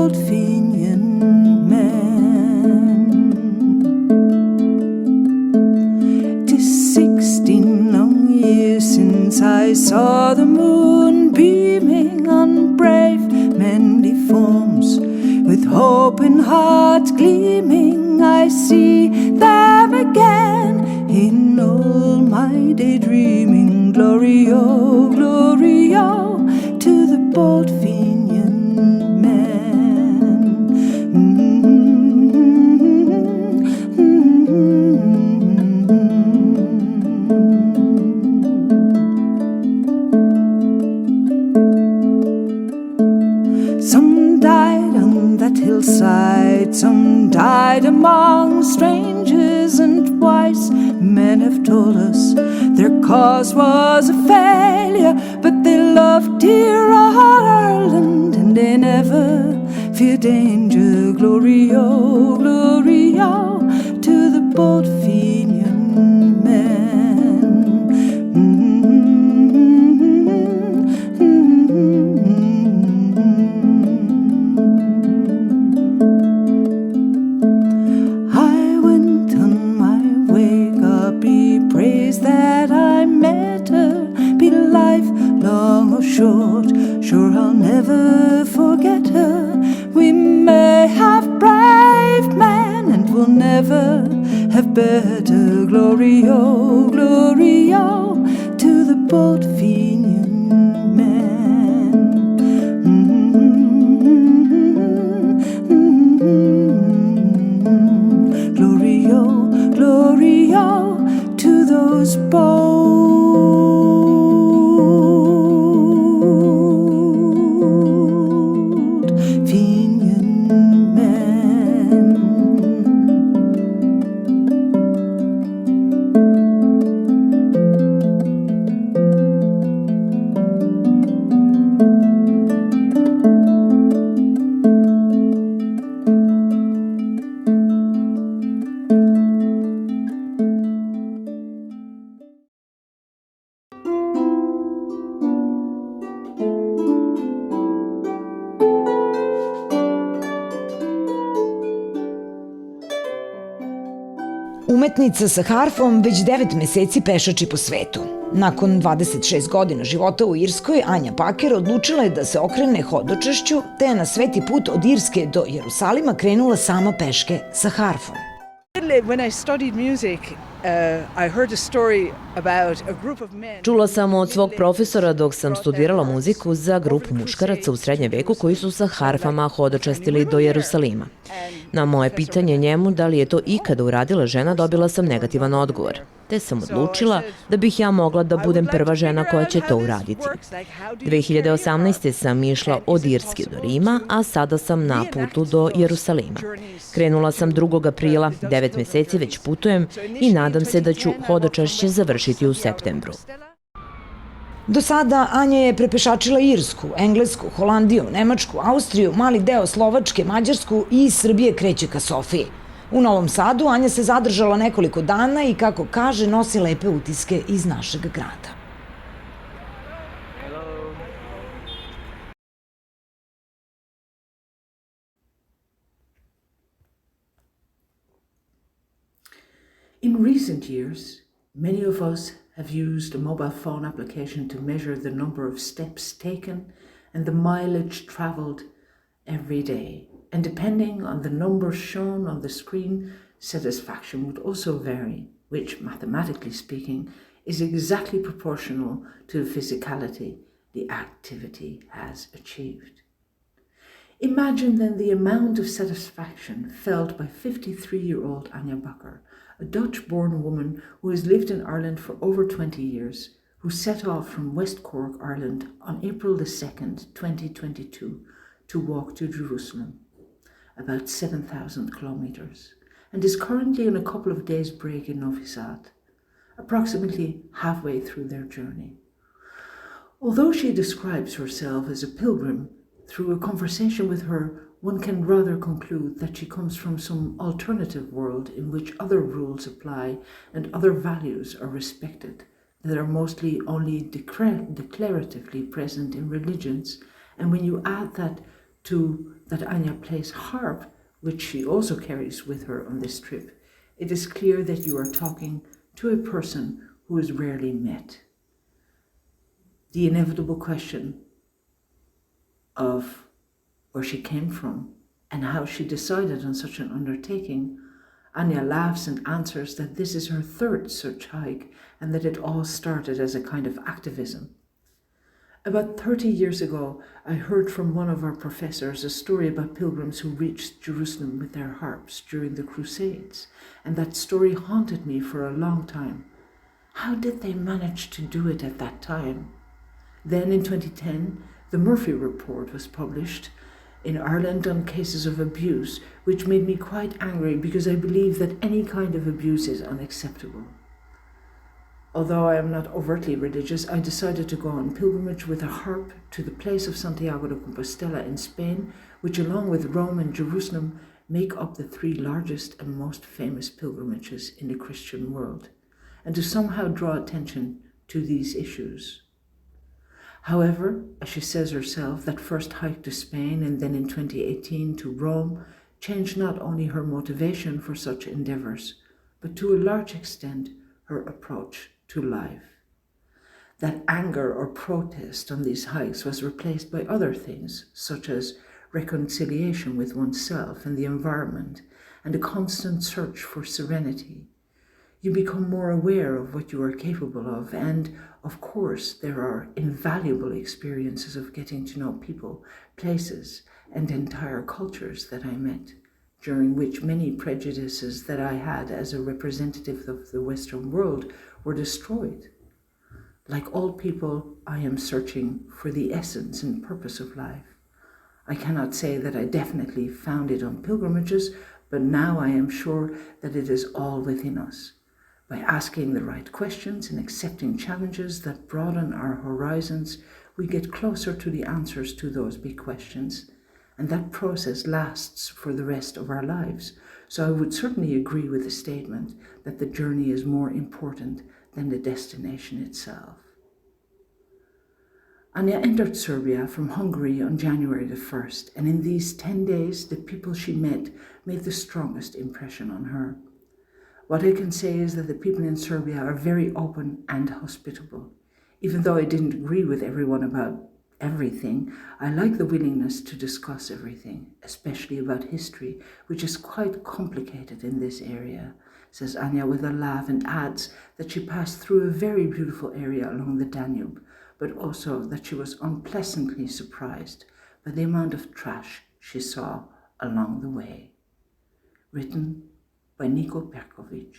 bold Fenian man. 'Tis 16 long years since I saw the moon beaming on brave manly forms. With hope in heart gleaming, I see them again in all my daydreaming. Glory, oh, to the bold Fenian man. Some died on that hillside, some died among strangers, and wise men have told us their cause was a failure, but they loved dear Ireland and they never feared danger. Glory, oh, to the bold Fenian man. I went on my way, God be praised that I met her, be life long or short, sure I'll never forget her. We may have brave men and we'll never have better. Glory, oh, to the bold Fenian man. Glory, oh, to those bold Fenian men. Umetnica sa harfom već 9 meseci pešači po svetu. Nakon 26 godina života u Irskoj, Anja Bakker odlučila je da se okrene hodočašću, te je na sveti put od Irske do Jerusalima krenula sama peške sa harfom. When I studied music, I heard a story about a group of men. Čula sam od svog profesora dok sam studirala muziku za grupu muškaraca u srednjem veku koji su sa harfama hodočastili do Jerusalima. Na moje pitanje njemu da li je to ikada uradila žena, dobila sam negativan odgovor. Te sam odlučila da bih ja mogla da budem prva žena koja će to uraditi. 2018. sam išla od Irske do Rima, a sada sam na putu do Jerusalima. Krenula sam 2. aprila, 9 meseci već putujem i nadam se da ću hodočašće završiti u septembru. Do sada Anja je prepešačila Irsku, Englesku, Holandiju, Nemačku, Austriju, mali deo Slovačke, Mađarsku i iz Srbije kreće ka Sofiji. U Novom Sadu Anja se zadržala nekoliko dana i, kako kaže, nosi lepe utiske iz našeg grada. In recent years, many of us have used a mobile phone application to measure the number of steps taken and the mileage traveled every day. And depending on the numbers shown on the screen, satisfaction would also vary, which, mathematically speaking, is exactly proportional to the physicality the activity has achieved. Imagine then the amount of satisfaction felt by 53-year-old Anja Bakker, a Dutch-born woman who has lived in Ireland for over 20 years, who set off from West Cork, Ireland on April the 2nd, 2022, to walk to Jerusalem, about 7,000 kilometers, and is currently on a couple of days' break in Novi Sad, approximately halfway through their journey. Although she describes herself as a pilgrim, through a conversation with her, one can rather conclude that she comes from some alternative world in which other rules apply and other values are respected that are mostly only declaratively present in religions. And when you add that that Anja plays harp, which she also carries with her on this trip, it is clear that you are talking to a person who is rarely met. The inevitable question of where she came from and how she decided on such an undertaking, Anja laughs and answers that this is her third such hike and that it all started as a kind of activism. About 30 years ago, I heard from one of our professors a story about pilgrims who reached Jerusalem with their harps during the Crusades, and that story haunted me for a long time. How did they manage to do it at that time? Then in 2010, the Murphy Report was published in Ireland on cases of abuse, which made me quite angry because I believe that any kind of abuse is unacceptable. Although I am not overtly religious, I decided to go on pilgrimage with a harp to the place of Santiago de Compostela in Spain, which along with Rome and Jerusalem make up the three largest and most famous pilgrimages in the Christian world, and to somehow draw attention to these issues. However, as she says herself, that first hike to Spain and then in 2018 to Rome changed not only her motivation for such endeavors, but to a large extent her approach to life. That anger or protest on these hikes was replaced by other things, such as reconciliation with oneself and the environment, and a constant search for serenity. You become more aware of what you are capable of, and of course there are invaluable experiences of getting to know people, places, and entire cultures that I met, during which many prejudices that I had as a representative of the Western world were destroyed. Like all people, I am searching for the essence and purpose of life. I cannot say that I definitely found it on pilgrimages, but now I am sure that it is all within us. By asking the right questions and accepting challenges that broaden our horizons, we get closer to the answers to those big questions, and that process lasts for the rest of our lives. So I would certainly agree with the statement that the journey is more important than the destination itself. Anja entered Serbia from Hungary on January the 1st, and in these 10 days, the people she met made the strongest impression on her. What I can say is that the people in Serbia are very open and hospitable. Even though I didn't agree with everyone about everything, I like the willingness to discuss everything, especially about history, which is quite complicated in this area, says Anja with a laugh, and adds that she passed through a very beautiful area along the Danube, but also that she was unpleasantly surprised by the amount of trash she saw along the way. Written by Nico Perkovic.